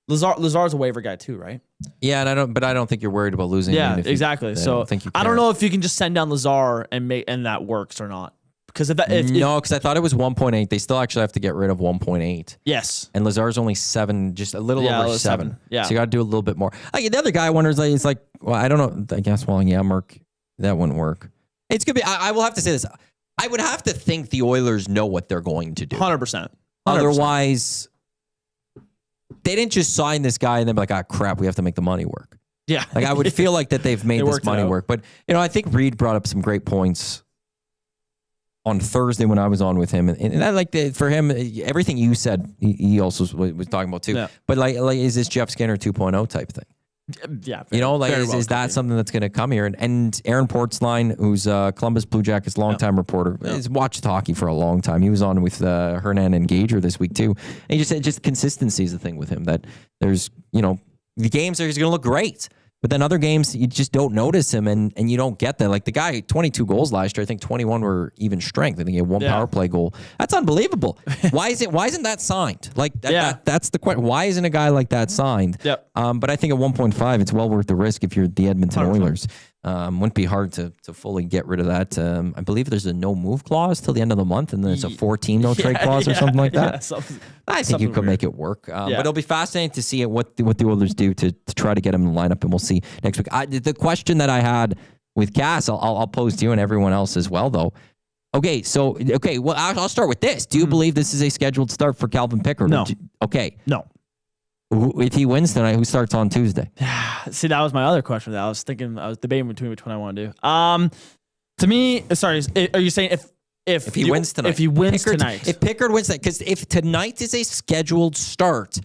Lazar's a waiver guy too, right? Yeah, and I don't think you're worried about losing. Yeah, exactly. So I don't know if you can just send down Lazar and that works or not. Because because I thought it was 1.8. They still actually have to get rid of 1.8. Yes. And Lazar's only 7, just a little over 7. Yeah. So you got to do a little bit more. The other guy I wonder is like, well, I don't know. I guess, Merck, that wouldn't work. It's going to be, I will have to say this. I would have to think the Oilers know what they're going to do. 100%. Otherwise, they didn't just sign this guy and then be like, crap, we have to make the money work. Yeah. Like I would feel like that they've made this money work. But, I think Reed brought up some great points on Thursday when I was on with him, and I like for him, everything you said, he also was talking about too. Yeah. But like, is this Jeff Skinner 2.0 type thing? Yeah. You know, like very is well that could be. something that's going to come here? And Aaron Portzline, who's Columbus Blue Jackets longtime reporter, has watched hockey for a long time. He was on with Hernan and Gager this week too. And he just said just consistency is the thing with him. That there's, you know, the games are he's going to look great. But then other games, you just don't notice him, and you don't get that. Like the guy, 22 goals last year. I think 21 were even strength. I think he had one power play goal. That's unbelievable. Why isn't that signed? Like that's the question. Why isn't a guy like that signed? Yep. But I think at 1.5, it's well worth the risk if you're the Edmonton 100%. Oilers. Wouldn't be hard to fully get rid of that. I believe there's a no move clause till the end of the month, and then it's a 14 no trade clause or something like that. Yeah, I think you could make it work. But it'll be fascinating to see what the Oilers do to try to get him in the lineup, and we'll see next week. The question that I had with Cass, I'll pose to you and everyone else as well, though. Okay, well, I'll start with this. Do you believe this is a scheduled start for Calvin Pickard? No. No. If he wins tonight, who starts on Tuesday? See, that was my other question. I was debating between which one I want to do. To me, sorry, are you saying if he wins tonight? If he wins tonight. If Pickard wins tonight, because if tonight is a scheduled start,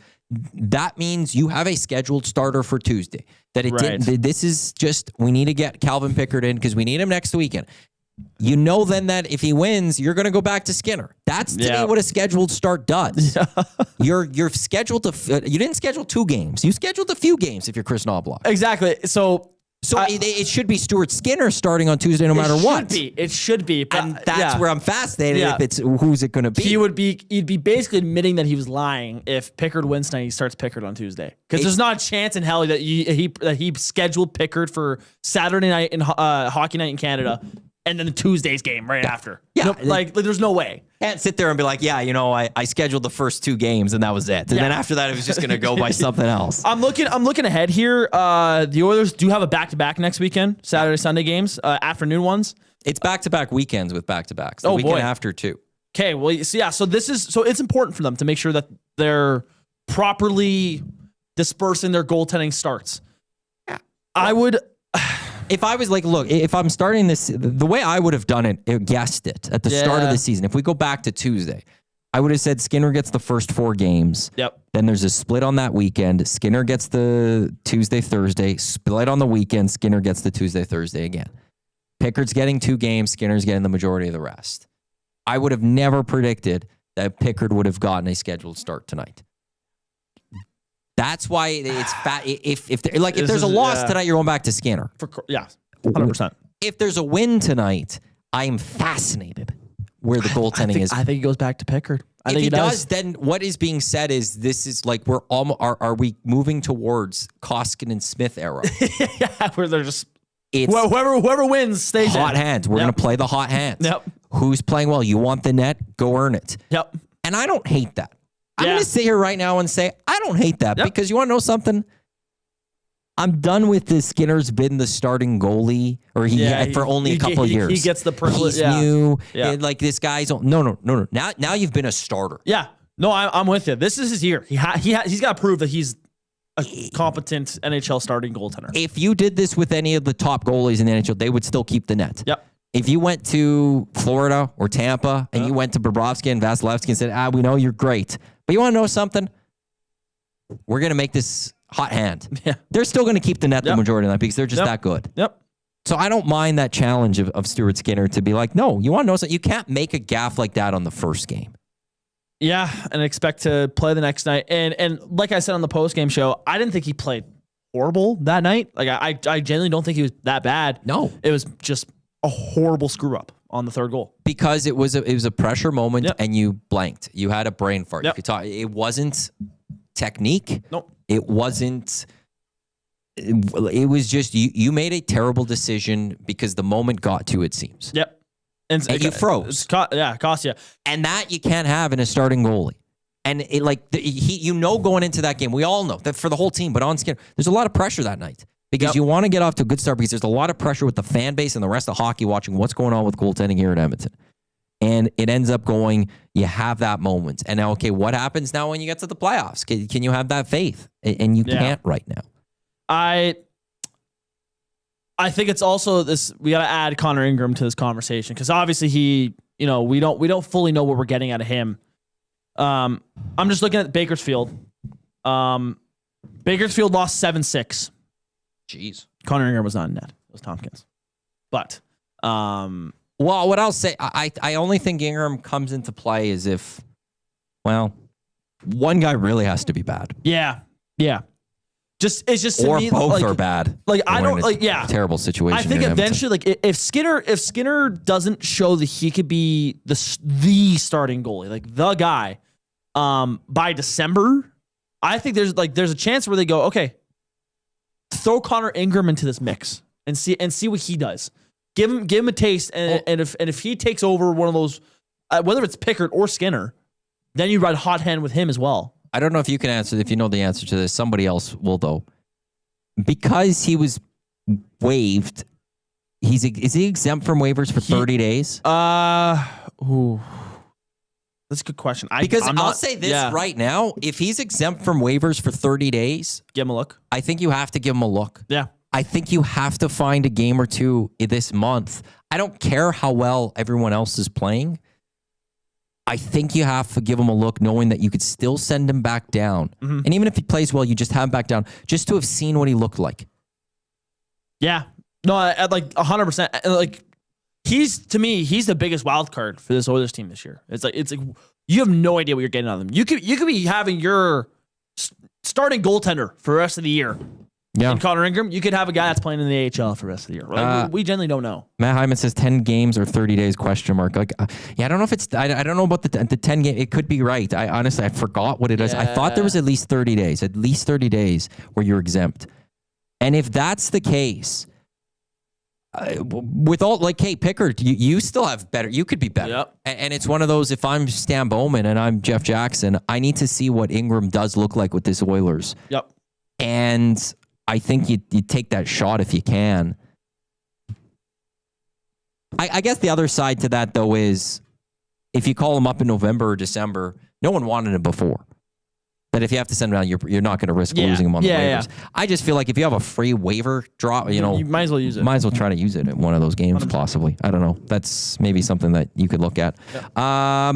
that means you have a scheduled starter for Tuesday. That it didn't. This is just, we need to get Calvin Pickard in because we need him next weekend. You know then that if he wins, you're going to go back to Skinner. That's to me what a scheduled start does. You're scheduled to. You didn't schedule 2 games. You scheduled a few games if you're Chris Knobloch. Exactly. So it should be Stuart Skinner starting on Tuesday no matter what. It should be. But And that's where I'm fascinated if it's who's it going to be. He'd be basically admitting that he was lying if Pickard wins tonight. He starts Pickard on Tuesday because there's not a chance in hell that he scheduled Pickard for Saturday night in hockey night in Canada. And then the Tuesday's game right after. Yeah. Nope, like there's no way. Can't sit there and be like, I scheduled the first 2 games and that was it. And then after that, it was just going to go by something else. I'm looking ahead here. The Oilers do have a back-to-back next weekend, Saturday, Sunday games, afternoon ones. It's back-to-back weekends with back-to-backs. The weekend after too. Okay, well, so it's important for them to make sure that they're properly dispersing their goaltending starts. Yeah. I would. If I was like, look, if I'm starting this, the way I would have done it, guessed it at the start of the season. If we go back to Tuesday, I would have said Skinner gets the first 4 games. Yep. Then there's a split on that weekend. Skinner gets the Tuesday, Thursday. Split on the weekend. Skinner gets the Tuesday, Thursday again. Pickard's getting 2 games. Skinner's getting the majority of the rest. I would have never predicted that Pickard would have gotten a scheduled start tonight. That's why it's fat. If there's a loss tonight, you're going back to Skinner. 100%. If there's a win tonight, I am fascinated where the goaltending is. I think he goes back to Pickard. If he does, then what is being said is this is like we're almost are we moving towards Koskinen and Smith era? Yeah, where they're just whoever wins stays hot in. hands. We're going to play the hot hands. Yep. Who's playing well? You want the net? Go earn it. Yep. And I don't hate that. I'm going to sit here right now and say I don't hate that because you want to know something? I'm done with this. Skinner's been the starting goalie, or for only a couple of years. He gets the privilege. He's new. Like this guy's no. Now you've been a starter. Yeah. No, I'm with you. This is his year. He's got to prove that he's a competent NHL starting goaltender. If you did this with any of the top goalies in the NHL, they would still keep the net. Yep. If you went to Florida or Tampa and you went to Bobrovsky and Vasilevsky and said, we know you're great, but you want to know something? We're going to make this hot hand. Yeah. They're still going to keep the net the majority of the night because they're just that good. Yep. So I don't mind that challenge of Stuart Skinner to be like, no, you want to know something? You can't make a gaffe like that on the first game. Yeah, and expect to play the next night. And like I said on the post-game show, I didn't think he played horrible that night. Like I genuinely don't think he was that bad. No. It was just a horrible screw-up on the third goal. Because it was a pressure moment and you blanked. You had a brain fart. You could talk. It wasn't technique. Nope. It wasn't. It was just you made a terrible decision because the moment got to, it seems. Yep. And you froze. Cost you. And that you can't have in a starting goalie. And it going into that game, we all know that for the whole team, but on Skinner, there's a lot of pressure that night because you want to get off to a good start because there's a lot of pressure with the fan base and the rest of hockey watching what's going on with goaltending here in Edmonton. And it ends up going, you have that moment. And now, okay, what happens now when you get to the playoffs? Can you have that faith? And you can't right now. I think it's also this. We got to add Connor Ingram to this conversation because obviously we don't fully know what we're getting out of him. I'm just looking at Bakersfield. Bakersfield lost 7-6 Jeez. Connor Ingram was not in net. It was Tompkins. But, well, what I'll say, I only think Ingram comes into play is if, well, one guy really has to be bad. yeah. It's just to Or me, both like, are bad. Like, I We're in don't, a like, yeah. terrible situation. I think in Edmonton. eventually, like, if Skinner doesn't show that he could be the starting goalie, like the guy, by December, I think there's a chance where they go, okay, throw Connor Ingram into this mix and see what he does. Give him a taste, and if he takes over one of those, whether it's Pickard or Skinner, then you ride hot hand with him as well. I don't know if you can answer. If you know the answer to this, somebody else will though. Because he was waived, is he exempt from waivers for 30 days? Ooh. That's a good question. I'll say this right now. If he's exempt from waivers for 30 days, give him a look. I think you have to give him a look. Yeah. I think you have to find a game or two this month. I don't care how well everyone else is playing. I think you have to give him a look, knowing that you could still send him back down. Mm-hmm. And even if he plays well, you just have him back down just to have seen what he looked like. Yeah. No, at like 100%. Like, he's the biggest wild card for this Oilers team this year. It's like you have no idea what you're getting out of them. You could be having your starting goaltender for the rest of the year. Yeah. And Connor Ingram, you could have a guy that's playing in the AHL for the rest of the year. Like, we generally don't know. Matt Hyman says 10 games or 30 days question mark. Like, I don't know if it's. I don't know about the 10 game. It could be right. I forgot what it is. I thought there was at least 30 days. At least 30 days where you're exempt. And if that's the case, with all like Kate Pickard, you still have better. You could be better. Yep. And it's one of those. If I'm Stan Bowman and I'm Jeff Jackson, I need to see what Ingram does look like with this Oilers. Yep. And I think you take that shot if you can. I guess the other side to that, though, is if you call him up in November or December, no one wanted him before. But if you have to send him down, you're not going to risk losing him on the waivers. Yeah. I just feel like if you have a free waiver drop, you might as well use it. Might as well try to use it in one of those games, 100%. Possibly. I don't know. That's maybe something that you could look at. Yeah.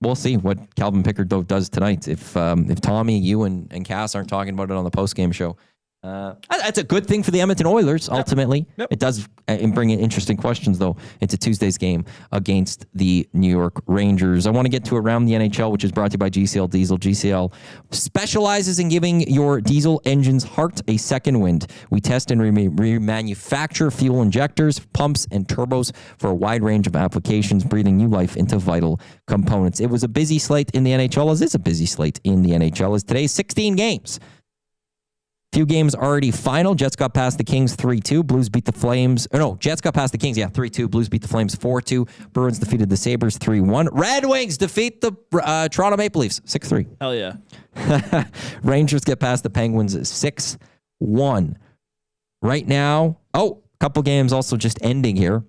We'll see what Calvin Pickard does tonight. If Tommy, you, and Cass aren't talking about it on the postgame show. That's a good thing for the Edmonton Oilers, ultimately. Yep. It does bring in interesting questions, though. It's a Tuesday's game against the New York Rangers. I want to get to Around the NHL, which is brought to you by GCL Diesel. GCL specializes in giving your diesel engine's heart a second wind. We test and remanufacture fuel injectors, pumps, and turbos for a wide range of applications, breathing new life into vital components. It was a busy slate in the NHL, as is a busy slate in the NHL, as today's 16 games. Few games already final. Jets got past the Kings 3-2. Blues beat the Flames. Jets got past the Kings, 3-2. Blues beat the Flames 4-2. Bruins defeated the Sabres 3-1. Red Wings defeat the Toronto Maple Leafs 6-3. Hell yeah. Rangers get past the Penguins 6-1. Right now, a couple games also just ending here.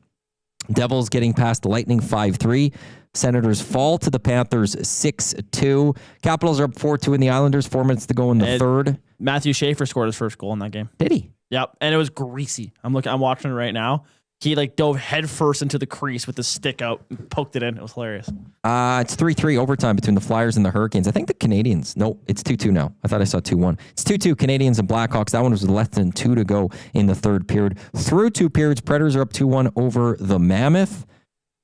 Devils getting past the Lightning 5-3. Senators fall to the Panthers 6-2. Capitals are up 4-2 in the Islanders. 4 minutes to go in the third. Matthew Schaefer scored his first goal in that game. Did he? Yep, and it was greasy. I'm watching it right now. He dove headfirst into the crease with the stick out and poked it in. It was hilarious. It's 3-3 overtime between the Flyers and the Hurricanes. I think the Canadians. No, it's 2-2 now. I thought I saw 2-1. It's 2-2 Canadians and Blackhawks. That one was less than 2 to go in the third period. Through 2 periods, Predators are up 2-1 over the Mammoth.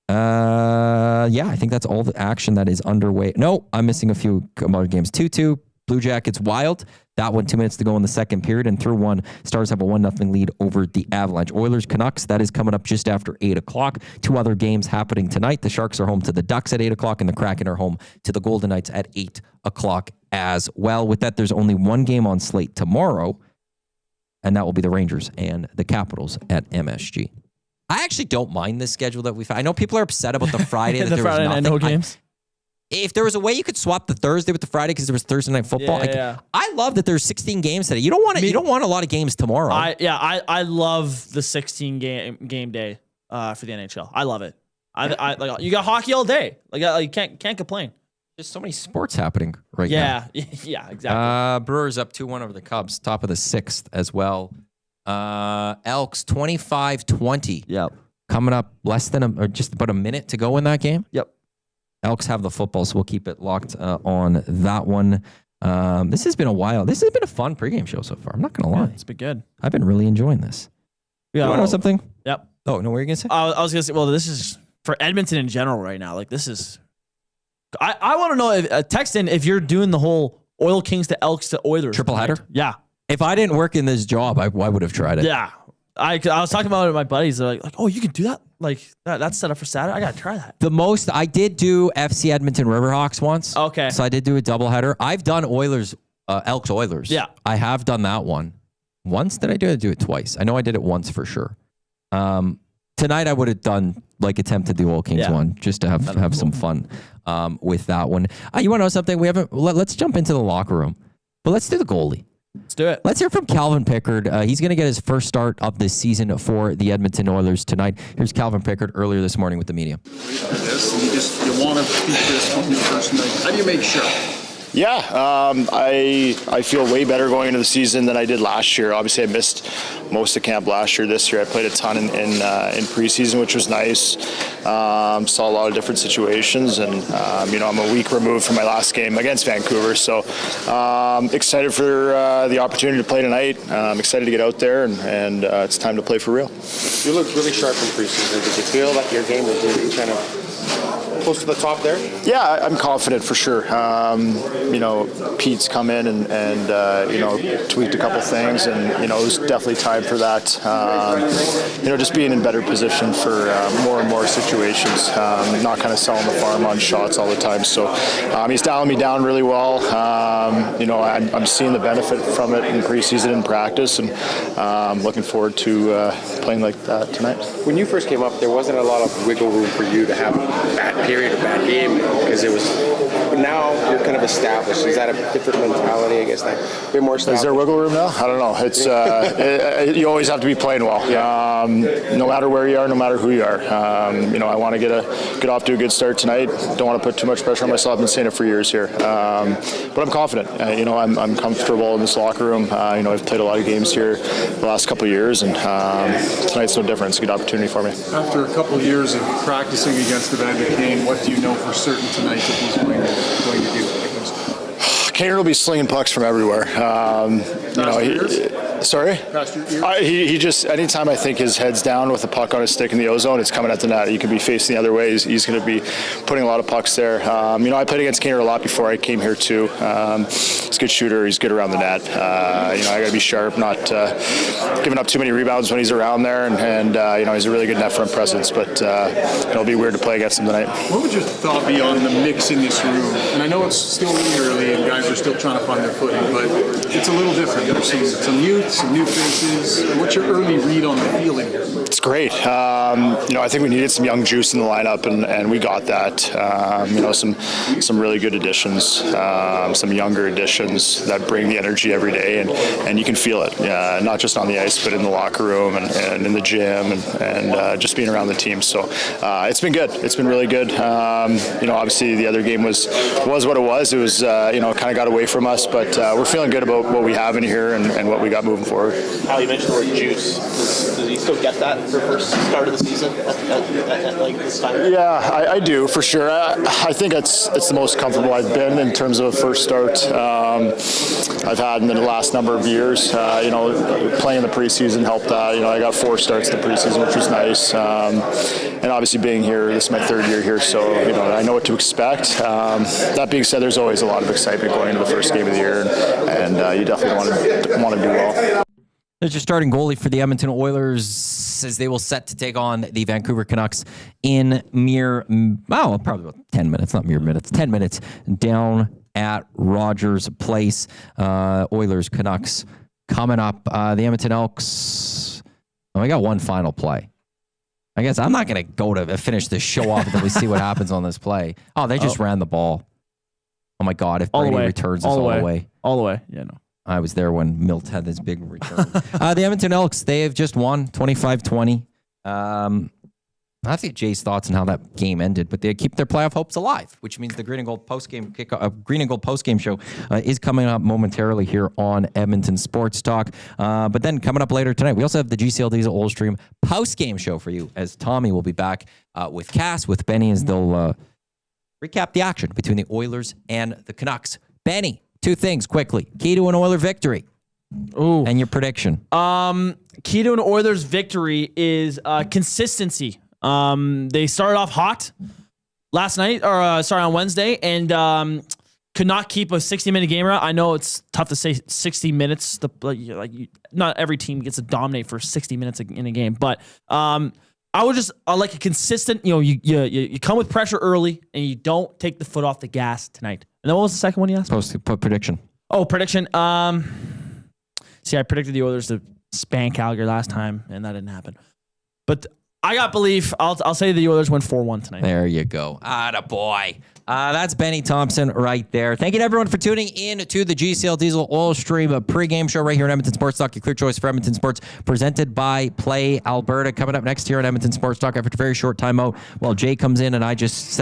I think that's all the action that is underway. No, I'm missing a few other games. 2-2 Blue Jackets Wild. That one, 2 minutes to go in the second period. And through one, Stars have a 1-0 lead over the Avalanche. Oilers Canucks, that is coming up just after 8 o'clock. 2 other games happening tonight. The Sharks are home to the Ducks at 8 o'clock, and the Kraken are home to the Golden Knights at 8 o'clock as well. With that, there's only one game on slate tomorrow, and that will be the Rangers and the Capitals at MSG. I actually don't mind this schedule that we've had. I know people are upset about the Friday that the there Friday was night nothing. no games. If there was a way you could swap the Thursday with the Friday because there was Thursday night football, I love that there's 16 games today. You don't want a lot of games tomorrow. I love the 16 game day for the NHL. I love it. I you got hockey all day. You can't complain. There's so many sports happening right now. Yeah, exactly. Brewers up 2-1 over the Cubs, top of the 6th as well. Elks 25-20. Yep. Coming up less than or just about a minute to go in that game. Yep. Elks have the football, so we'll keep it locked on that one. This has been a while. This has been a fun pregame show so far. I'm not going to lie. It's been good. I've been really enjoying this. Yeah, You want to know something? Yep. Oh, no, what were you going to say? I was going to say, well, this is for Edmonton in general right now. Like, this is. I want to know if text in if you're doing the whole Oil Kings to Elks to Oilers. Triple header? Yeah. If I didn't work in this job, I would have tried it. Yeah. I was talking about it with my buddies. They're like, oh, you can do that? Like, that's set up for Saturday? I got to try that. I did do FC Edmonton Riverhawks once. Okay. So I did do a doubleheader. I've done Elks Oilers. Yeah. I have done that one. Once did I do it? Do it twice. I know I did it once for sure. Tonight I would have done attempted the Oil Kings one just to have some fun with that one. You want to know something? Let's jump into the locker room, but let's do the goalie. Let's do it. Let's hear from Calvin Pickard. He's going to get his first start of this season for the Edmonton Oilers tonight. Here's Calvin Pickard earlier this morning with the media. You want to beat this on your first night. How do you make sure? Yeah, I feel way better going into the season than I did last year. Obviously, I missed most of camp last year. This year, I played a ton in preseason, which was nice. Saw a lot of different situations, and I'm a week removed from my last game against Vancouver. So excited for the opportunity to play tonight. I'm excited to get out there, and it's time to play for real. You looked really sharp in preseason. Did you feel like your game was really kind of close to the top there? Yeah, I'm confident for sure. Pete's come in and tweaked a couple things, and it was definitely time for that. Just being in better position for more and more situations, not kind of selling the farm on shots all the time. So he's dialing me down really well. I'm seeing the benefit from it in preseason and practice, and I'm looking forward to playing like that tonight. When you first came up, there wasn't a lot of wiggle room for you to have a bad period or bad game because it was. But now you're kind of established. Is that a different mentality? I guess like a bit more established. Is there wiggle room now? I don't know. It's you always have to be playing well. Yeah. No matter where you are, no matter who you are. I want to get off to a good start tonight. Don't want to put too much pressure on myself. I've been saying it for years here, but I'm confident. I'm comfortable in this locker room. I've played a lot of games here the last couple of years, and tonight's no different. It's a good opportunity for me. After a couple of years of practicing against the Evander Kane, what do you know for certain tonight that he's going to do? Kaner will be slinging pucks from everywhere. Sorry? Past your ears? He just, anytime I think his head's down with a puck on his stick in the ozone, it's coming at the net. He could be facing the other way. He's going to be putting a lot of pucks there. I played against Kaner a lot before I came here too. He's a good shooter. He's good around the net. I got to be sharp, not giving up too many rebounds when he's around there. And he's a really good net front presence, but it'll be weird to play against him tonight. What would your thought be on the mix in this room? And I know it's still really early and guys are still trying to find their footing, but it's a little different. There's some youth, some new faces. What's your early read on the feeling here? It's great. I think we needed some young juice in the lineup, and we got that. Some really good additions, some younger additions that bring the energy every day, and you can feel it, not just on the ice, but in the locker room and in the gym and just being around the team. So it's been good. It's been really good. Obviously the other game was what it was. It was kind of got away from us, but we're feeling good about what we have in here and what we got moving forward. How you mentioned the word juice. Does he still get that for first start of the season at like this time? Yeah, I do for sure. I think it's the most comfortable I've been in terms of a first start I've had in the last number of years. Playing the preseason helped that. I got 4 starts in the preseason, which was nice. And obviously being here, this is my 3rd year here, so I know what to expect. That being said, there's always a lot of excitement going into the first game of the year, and you definitely want to do well. There's your starting goalie for the Edmonton Oilers as they will set to take on the Vancouver Canucks in probably about 10 minutes, not mere minutes, 10 minutes down at Rogers Place. Oilers, Canucks coming up. The Edmonton Elks, we got one final play. I guess I'm not going to go to finish this show off until we see what happens on this play. Oh, they just ran the ball. Oh, my God. If Brady returns this all the way. All the way. Yeah, no. I was there when Milt had this big return. The Edmonton Elks, they have just won 25-20. I think Jay's thoughts on how that game ended, but they keep their playoff hopes alive, which means the Green and Gold postgame show is coming up momentarily here on Edmonton Sports Talk. But then coming up later tonight, we also have the GCL Diesel Oil Stream postgame show for you, as Tommy will be back with Cass, with Benny, as they'll recap the action between the Oilers and the Canucks. Benny, Two things quickly. Key to an Oiler victory. Ooh. And your prediction. Key to an Oilers victory is consistency. They started off hot last night, or on Wednesday, and could not keep a 60-minute game around. I know it's tough to say 60 minutes. Not every team gets to dominate for 60 minutes in a game, but I would just like a consistent. You come with pressure early, and you don't take the foot off the gas tonight. And then what was the second one you asked? Prediction. Oh, prediction. See, I predicted the Oilers to spank Calgary last time, and that didn't happen. But I got belief. I'll say the Oilers win 4-1 tonight. There you go. Attaboy. That's Benny Thomson right there. Thank you to everyone for tuning in to the GCL Diesel Oil Stream pregame show right here on Edmonton Sports Talk, your clear choice for Edmonton Sports, presented by Play Alberta. Coming up next here on Edmonton Sports Talk after a very short timeout while Jay comes in and I just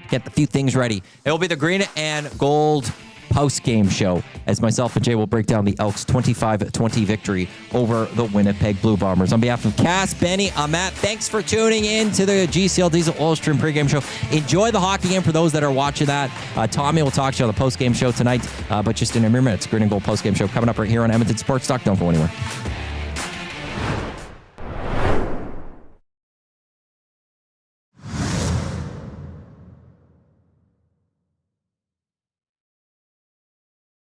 get a few things ready. It will be the green and gold post-game show as myself and Jay will break down the Elks' 25-20 victory over the Winnipeg Blue Bombers. On behalf of Cass, Benny, I'm Matt. Thanks for tuning in to the GCL Diesel Oil Stream pregame show. Enjoy the hockey game for those that are watching that. Tommy will talk to you on the post-game show tonight, but just in a mere minutes, green and gold post-game show coming up right here on Edmonton Sports Talk. Don't go anywhere.